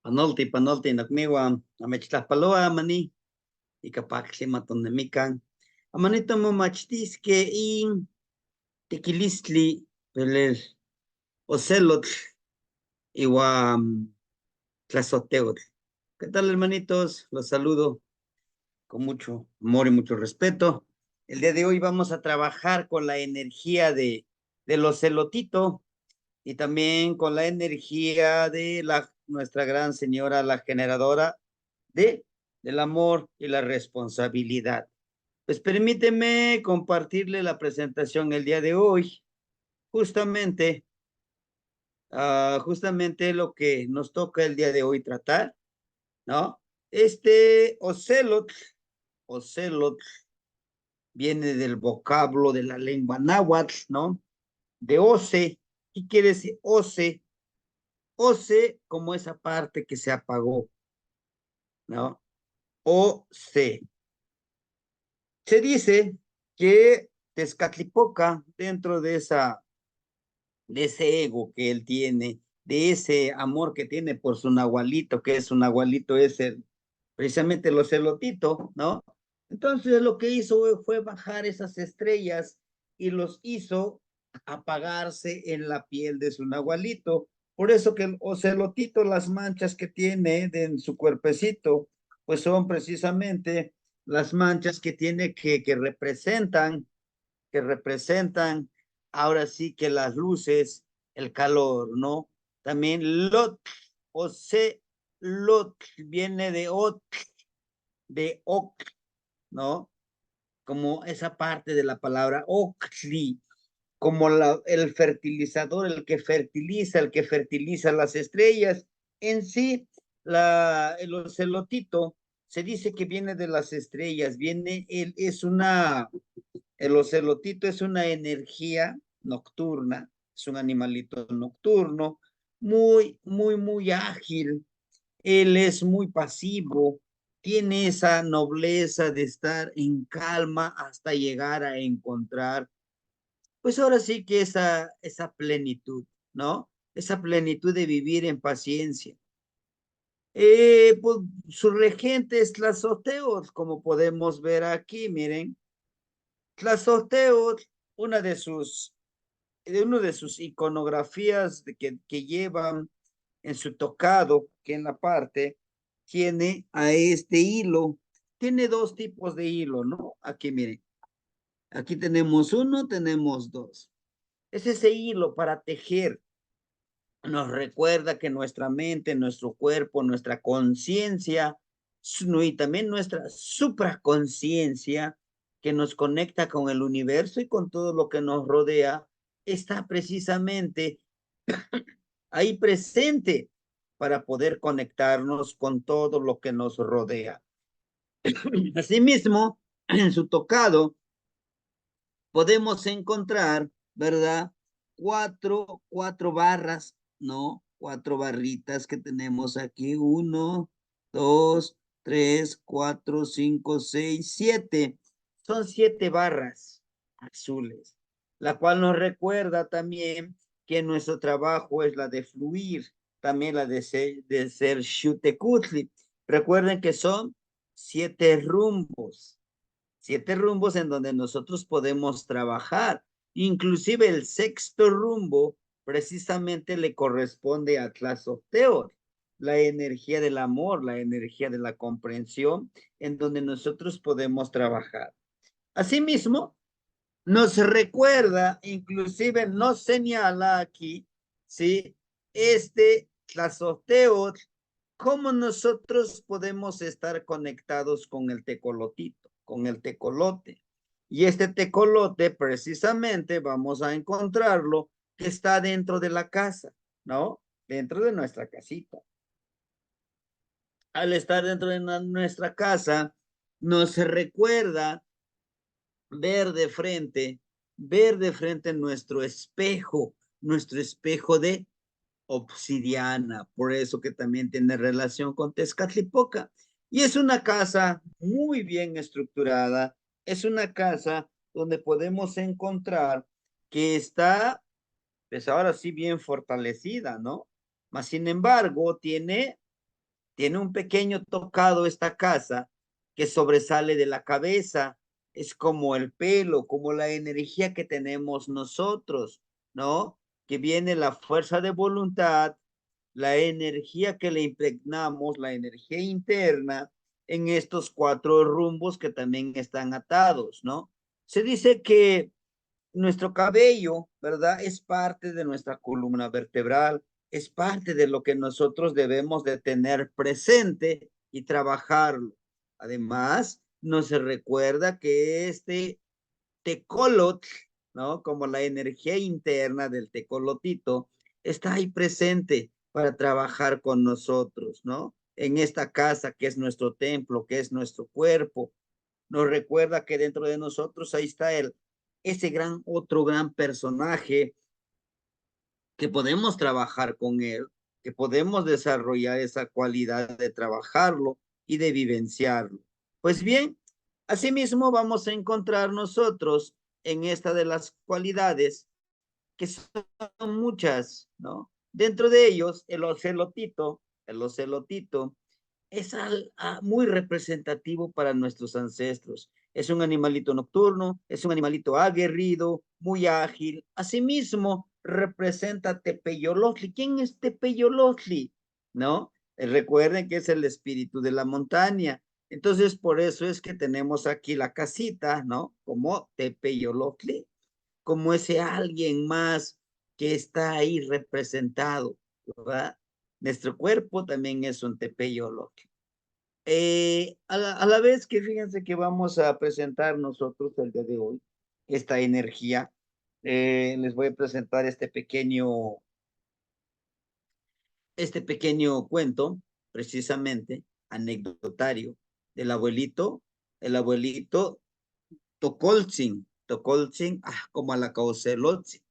Panolti, nakmiwa, amechtlaspaloa, mani, y capaxi matonemican. Amanito mo machtis que in tequilistli, pelel, ocelot, igual, tlazoteot. ¿Qué tal, hermanitos? Los saludo con mucho amor y mucho respeto. El día de hoy vamos a trabajar con la energía del ocelotito y también con la energía de nuestra gran señora, la generadora del amor y la responsabilidad. Pues permíteme compartirle la presentación el día de hoy, justamente, justamente lo que nos toca el día de hoy tratar, ¿no? Este ocelot viene del vocablo de la lengua náhuatl, ¿no? De oce. ¿Qué quiere decir oce? Oce como esa parte que se apagó, ¿no? Oce. Se dice que Tezcatlipoca, dentro de ese ego que él tiene, de ese amor que tiene por su nahualito, que es su nahualito, precisamente el ocelotito, ¿no? Entonces lo que hizo fue bajar esas estrellas y los hizo apagarse en la piel de su nahualito. Por eso que el ocelotito, las manchas que tiene en su cuerpecito, pues son precisamente las manchas que tiene que representan ahora sí que las luces, el calor, ¿no? También lot o se lot viene de ok, ¿no? Como esa parte de la palabra ocli, como el fertilizador, el que fertiliza las estrellas. En sí, el ocelotito se dice que viene de las estrellas, el ocelotito es una energía nocturna, es un animalito nocturno, muy, muy, muy ágil. Él es muy pasivo, tiene esa nobleza de estar en calma hasta llegar a encontrar, pues ahora sí que esa plenitud, ¿no? Esa plenitud de vivir en paciencia. Pues su regente es Tlazoteotl, como podemos ver aquí, miren. Tlazoteotl, una de sus uno de sus iconografías que llevan en su tocado, que en la parte tiene a este hilo. Tiene dos tipos de hilo, ¿no? Aquí miren, aquí tenemos uno, tenemos dos. Es ese hilo para tejer. Nos recuerda que nuestra mente, nuestro cuerpo, nuestra conciencia y también nuestra supraconciencia que nos conecta con el universo y con todo lo que nos rodea, está precisamente ahí presente para poder conectarnos con todo lo que nos rodea. Asimismo, en su tocado podemos encontrar, ¿verdad? Cuatro barras, ¿no? Cuatro barritas que tenemos aquí. 1, 2, 3, 4, 5, 6, 7. Son 7 barras azules, la cual nos recuerda también que nuestro trabajo es la de fluir, también la de ser Xutecutli. Recuerden que son 7 rumbos en donde nosotros podemos trabajar. Inclusive el sexto rumbo precisamente le corresponde a Tlazolteotl, la energía del amor, la energía de la comprensión, en donde nosotros podemos trabajar. Asimismo, nos recuerda, inclusive nos señala aquí, ¿sí? Tlazolteotl, cómo nosotros podemos estar conectados con el tecolotito, con el tecolote. Y este tecolote, precisamente, vamos a encontrarlo que está dentro de la casa, ¿no? Dentro de nuestra casita. Al estar dentro de nuestra casa, nos recuerda ver de frente nuestro espejo de obsidiana, por eso que también tiene relación con Tezcatlipoca. Y es una casa muy bien estructurada, es una casa donde podemos encontrar que está, pues ahora sí, bien fortalecida, ¿no? Mas, sin embargo, tiene Tiene un pequeño tocado esta casa que sobresale de la cabeza. Es como el pelo, como la energía que tenemos nosotros, ¿no? Que viene la fuerza de voluntad, la energía que le impregnamos, la energía interna en estos cuatro rumbos que también están atados, ¿no? Se dice que nuestro cabello, ¿verdad? Es parte de nuestra columna vertebral, es parte de lo que nosotros debemos de tener presente y trabajarlo. Además, nos recuerda que este tecolotl, ¿no? Como la energía interna del tecolotito, está ahí presente para trabajar con nosotros, ¿no? En esta casa que es nuestro templo, que es nuestro cuerpo, nos recuerda que dentro de nosotros ahí está ese otro gran personaje que podemos trabajar con él, que podemos desarrollar esa cualidad de trabajarlo y de vivenciarlo. Pues bien, asimismo vamos a encontrar nosotros en esta de las cualidades, que son muchas, ¿no? Dentro de ellos, el ocelotito es muy representativo para nuestros ancestros. Es un animalito nocturno, es un animalito aguerrido, muy ágil. Asimismo, representa Tepeyolotli. ¿Quién es Tepeyolotli? ¿No? Recuerden que es el espíritu de la montaña. Entonces, por eso es que tenemos aquí la casita, ¿no? Como Tepeyolotli, como ese alguien más que está ahí representado, ¿verdad? Nuestro cuerpo también es un Tepeyolotli. A la vez que fíjense que vamos a presentar nosotros el día de hoy esta energía, les voy a presentar este pequeño cuento, precisamente anecdotario del abuelito, el abuelito Tocoltzin, como a la caucelotzin,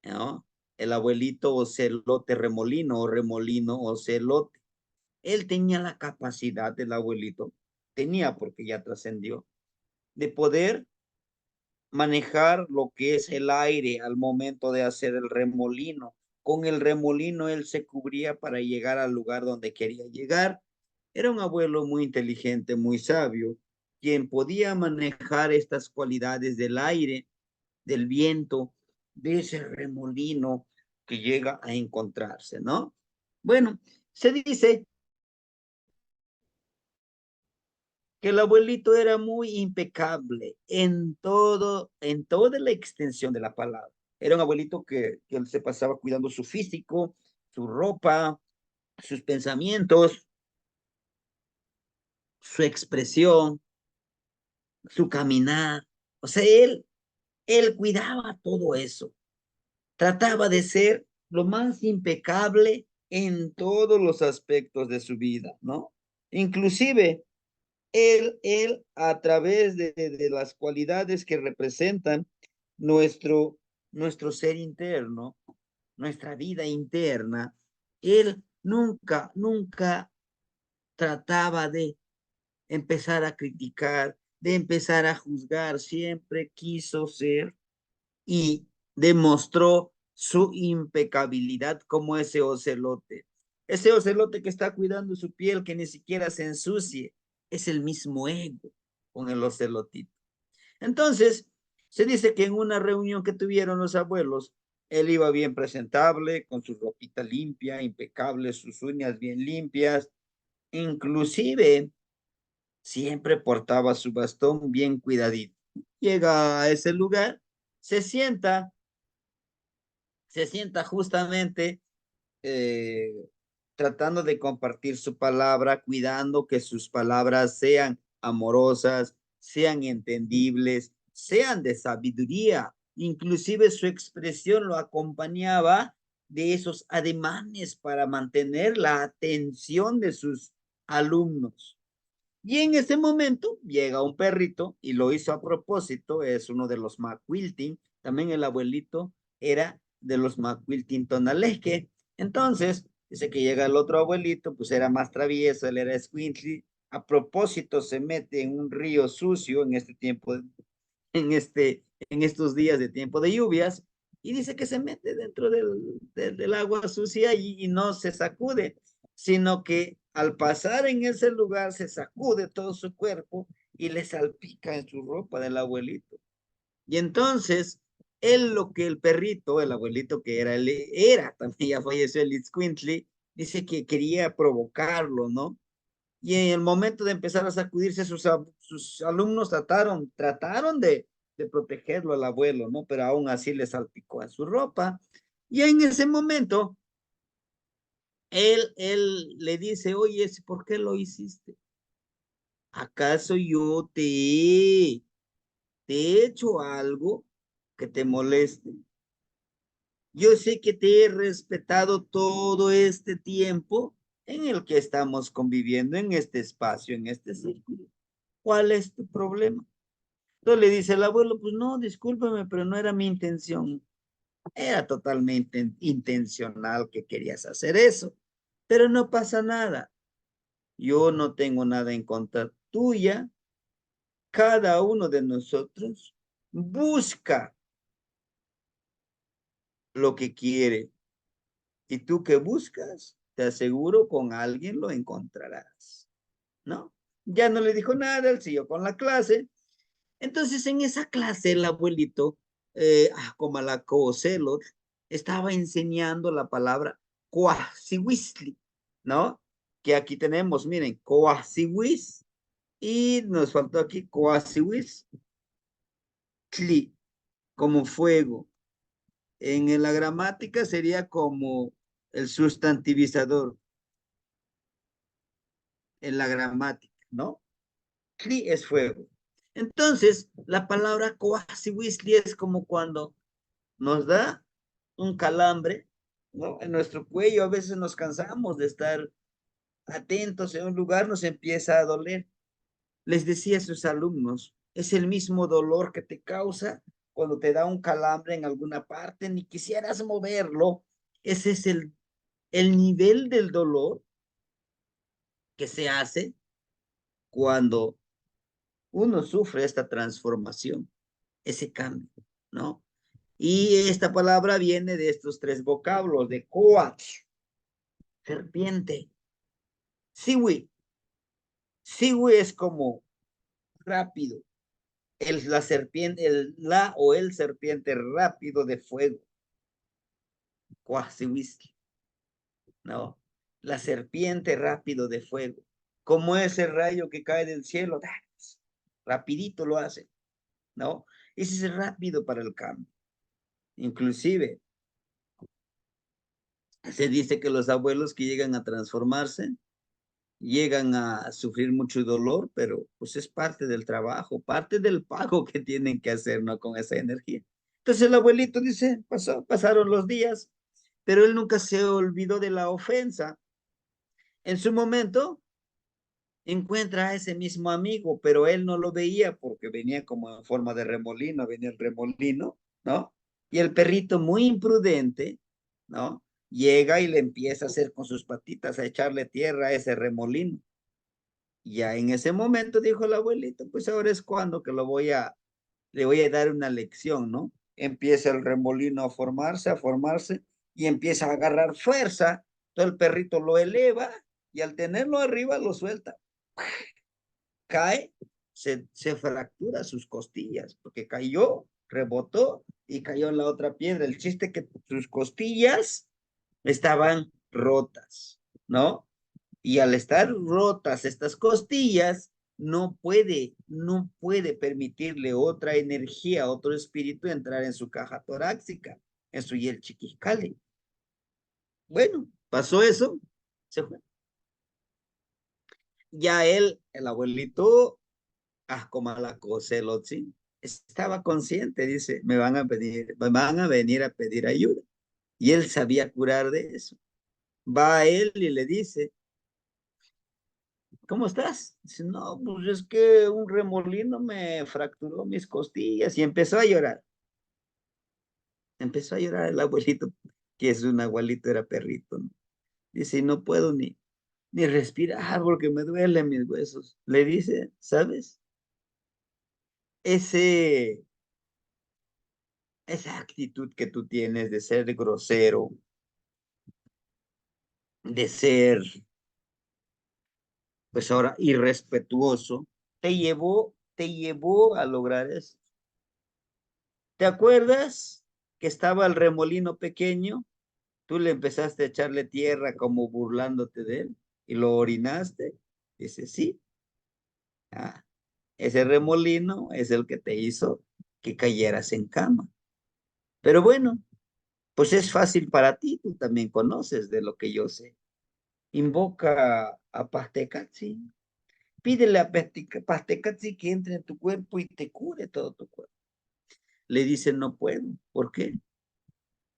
¿no? El abuelito ocelote remolino o remolino ocelote. Él tenía la capacidad del abuelito, tenía porque ya trascendió, de poder manejar lo que es el aire al momento de hacer el remolino. Con el remolino él se cubría para llegar al lugar donde quería llegar. Era un abuelo muy inteligente, muy sabio, quien podía manejar estas cualidades del aire, del viento, de ese remolino que llega a encontrarse, ¿no? Bueno, se dice que el abuelito era muy impecable en toda la extensión de la palabra. Era un abuelito que él se pasaba cuidando su físico, su ropa, sus pensamientos, su expresión, su caminar. O sea, él cuidaba todo eso. Trataba de ser lo más impecable en todos los aspectos de su vida, ¿no? Inclusive él a través de las cualidades que representan nuestro, nuestro ser interno, nuestra vida interna, él nunca trataba de empezar a criticar, de empezar a juzgar, siempre quiso ser y demostró su impecabilidad como ese ocelote. Ese ocelote que está cuidando su piel, que ni siquiera se ensucie, es el mismo ego con el ocelotito. Entonces, se dice que en una reunión que tuvieron los abuelos, él iba bien presentable, con su ropita limpia, impecable, sus uñas bien limpias, inclusive siempre portaba su bastón bien cuidadito. Llega a ese lugar, se sienta, se sienta justamente eh, tratando de compartir su palabra, cuidando que sus palabras sean amorosas, sean entendibles, sean de sabiduría. Inclusive su expresión lo acompañaba de esos ademanes para mantener la atención de sus alumnos. Y en ese momento llega un perrito y lo hizo a propósito, es uno de los McQuilting, también el abuelito era de los McQuilting Tonalesque. Entonces, dice que llega el otro abuelito, pues era más travieso, él era Squintly, a propósito se mete en un río sucio en este tiempo, en estos días de tiempo de lluvias, y dice que se mete dentro del agua sucia y no se sacude, sino que Al pasar en ese lugar se sacude todo su cuerpo y le salpica en su ropa del abuelito. Y entonces, él lo que el perrito, el abuelito que era también ya falleció el Itzcuintli, dice que quería provocarlo, ¿no? Y en el momento de empezar a sacudirse, sus alumnos trataron de protegerlo al abuelo, ¿no? Pero aún así le salpicó a su ropa. Y en ese momento, él le dice, oye, ¿por qué lo hiciste? ¿Acaso te he hecho algo que te moleste? Yo sé que te he respetado todo este tiempo en el que estamos conviviendo en este espacio, en este círculo. ¿Cuál es tu problema? Entonces le dice el abuelo, pues no, discúlpame, pero no era mi intención. Era totalmente intencional que querías hacer eso, pero no pasa nada. Yo no tengo nada en contra tuya. Cada uno de nosotros busca lo que quiere. Y tú que buscas, te aseguro, con alguien lo encontrarás, ¿no? Ya no le dijo nada, él siguió con la clase. Entonces, en esa clase, el abuelito, como a la Cocelot, estaba enseñando la palabra coaxihuistli, ¿no? Que aquí tenemos, miren, coaxihuis, y nos faltó aquí coaxihuistli, como fuego. En la gramática sería como el sustantivizador en la gramática, ¿no? Cli es fuego. Entonces, la palabra coaxihuistli es como cuando nos da un calambre, ¿no? En nuestro cuello a veces nos cansamos de estar atentos en un lugar, nos empieza a doler. Les decía a sus alumnos, es el mismo dolor que te causa cuando te da un calambre en alguna parte, ni quisieras moverlo. Ese es el nivel del dolor que se hace cuando uno sufre esta transformación, ese cambio, ¿no? Y esta palabra viene de estos tres vocablos, de coach, serpiente, siwi. Siwi es como rápido, la serpiente, la o el serpiente rápido de fuego, coaxiwistli, ¿no? La serpiente rápido de fuego, como ese rayo que cae del cielo, rapidito lo hace, ¿no? Ese es rápido para el cambio. Inclusive, se dice que los abuelos que llegan a transformarse, llegan a sufrir mucho dolor, pero pues es parte del trabajo, parte del pago que tienen que hacer, ¿no? Con esa energía. Entonces el abuelito dice, pasaron los días, pero él nunca se olvidó de la ofensa. En su momento encuentra a ese mismo amigo, pero él no lo veía porque venía como en forma de remolino, venía el remolino, ¿no? Y el perrito muy imprudente, ¿no? Llega y le empieza a hacer con sus patitas, a echarle tierra a ese remolino. Ya en ese momento dijo el abuelito, pues ahora es cuando que le voy a dar una lección, ¿no? Empieza el remolino a formarse y empieza a agarrar fuerza. Todo el perrito lo eleva y al tenerlo arriba lo suelta. Cae, se fractura sus costillas porque cayó, rebotó y cayó en la otra piedra. El chiste que sus costillas estaban rotas, ¿no? Y al estar rotas estas costillas, no puede permitirle otra energía, otro espíritu entrar en su caja torácica, en su yelchiquiscali. Bueno, pasó eso, se fue. Ya él, el abuelito, como a la Coselotzi, estaba consciente, dice, me van a venir a pedir ayuda. Y él sabía curar de eso. Va a él y le dice, ¿cómo estás? Dice, no, pues es que un remolino me fracturó mis costillas y empezó a llorar. Empezó a llorar el abuelito, que es un abuelito, era perrito, ¿no? Dice, no puedo ni respirar porque me duelen mis huesos. Le dice, ¿sabes? Ese, esa actitud que tú tienes de ser grosero, de ser pues ahora irrespetuoso, te llevó a lograr eso. ¿Te acuerdas que estaba el remolino pequeño? Tú le empezaste a echarle tierra como burlándote de él y lo orinaste. Dice, sí. Ah, ese remolino es el que te hizo que cayeras en cama. Pero bueno, pues es fácil para ti, tú también conoces de lo que yo sé. Invoca a Pastecatzi, pídele a Pastecatzi que entre en tu cuerpo y te cure todo tu cuerpo. Le dice, no puedo. ¿Por qué?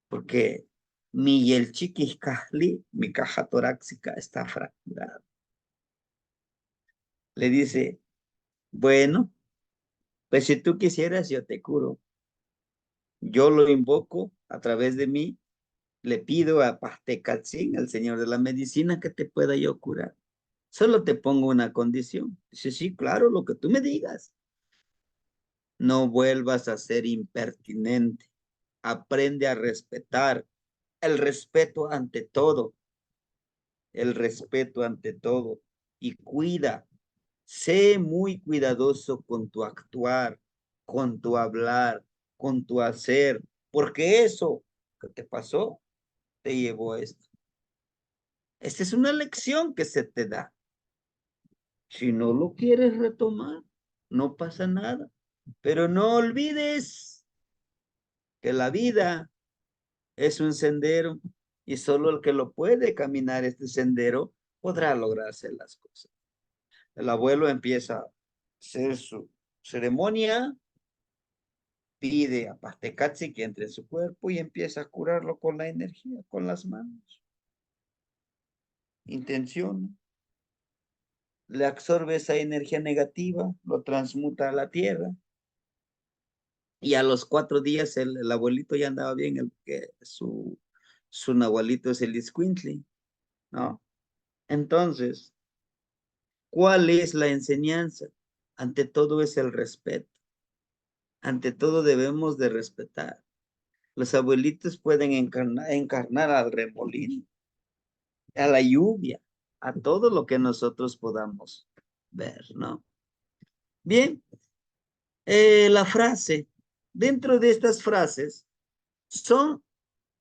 Porque mi yelchiquiscajli, mi caja torácica está fracturada. Le dice, bueno, pues si tú quisieras, yo te curo. Yo lo invoco a través de mí, le pido a Pastecatzin, al señor de la medicina, que te pueda yo curar. Solo te pongo una condición. Dice, sí, claro, lo que tú me digas. No vuelvas a ser impertinente. Aprende a respetar. El respeto ante todo. El respeto ante todo. Y cuida. Sé muy cuidadoso con tu actuar, con tu hablar, con tu hacer, porque eso que te pasó te llevó a esto. Esta es una lección que se te da. Si no lo quieres retomar, no pasa nada. Pero no olvides que la vida es un sendero y solo el que lo puede caminar este sendero podrá lograrse las cosas. El abuelo empieza a hacer su ceremonia, pide a Pastecatzi que entre en su cuerpo y empieza a curarlo con la energía, con las manos. Intención, le absorbe esa energía negativa, lo transmuta a la tierra. Y a los 4 días el abuelito ya andaba bien, su nahualito es el Iscuintli, ¿no? Entonces, ¿cuál es la enseñanza? Ante todo es el respeto. Ante todo debemos de respetar. Los abuelitos pueden encarnar al remolino, a la lluvia, a todo lo que nosotros podamos ver, ¿no? Bien, la frase, dentro de estas frases son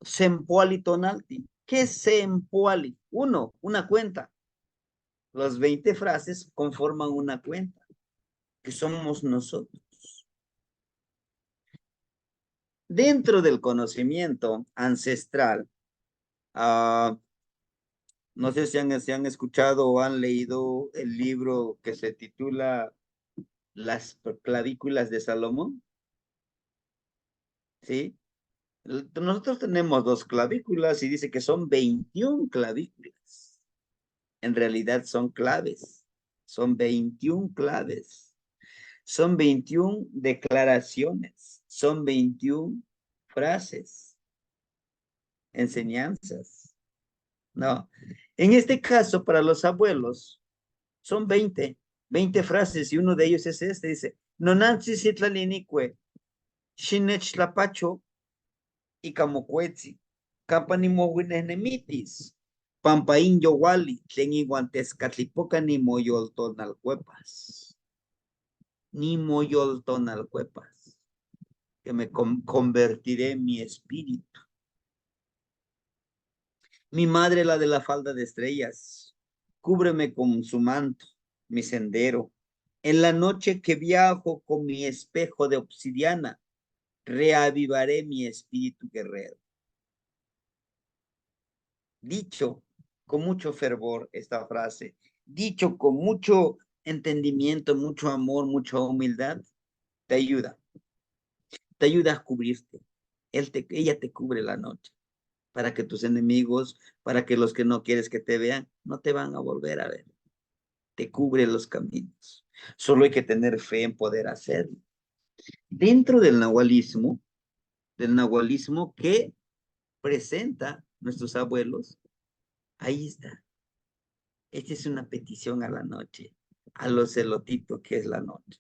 Sempoali Tonalti. ¿Qué es Sempoali? Uno, una cuenta. Las 20 frases conforman una cuenta, que somos nosotros. Dentro del conocimiento ancestral, no sé si han escuchado o han leído el libro que se titula Las clavículas de Salomón, ¿sí? Nosotros tenemos 2 clavículas y dice que son 21 clavículas. En realidad son claves, son 21 claves, son 21 declaraciones, son 21 frases, enseñanzas. No, en este caso para los abuelos son 20 frases y uno de ellos es este, dice, Nonansi sitlalinique, shinech lapacho y camocuetzi, capanimohuinenemitis, pampaín yowali, tlen iguantes catlipoca ni moyolton al cuepas, ni moyolton al cuepas, que me convertiré en mi espíritu. Mi madre, la de la falda de estrellas, cúbreme con su manto, mi sendero. En la noche que viajo con mi espejo de obsidiana, reavivaré mi espíritu guerrero. Dicho con mucho fervor esta frase, dicho con mucho entendimiento, mucho amor, mucha humildad, te ayuda, te ayuda a cubrirte. Ella te cubre la noche para que tus enemigos, para que los que no quieres que te vean, no te van a volver a ver. Te cubre los caminos. Solo hay que tener fe en poder hacerlo. Dentro del nahualismo que presenta nuestros abuelos, ahí está. Esta es una petición a la noche, a los celotitos que es la noche,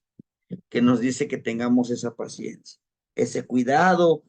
que nos dice que tengamos esa paciencia, ese cuidado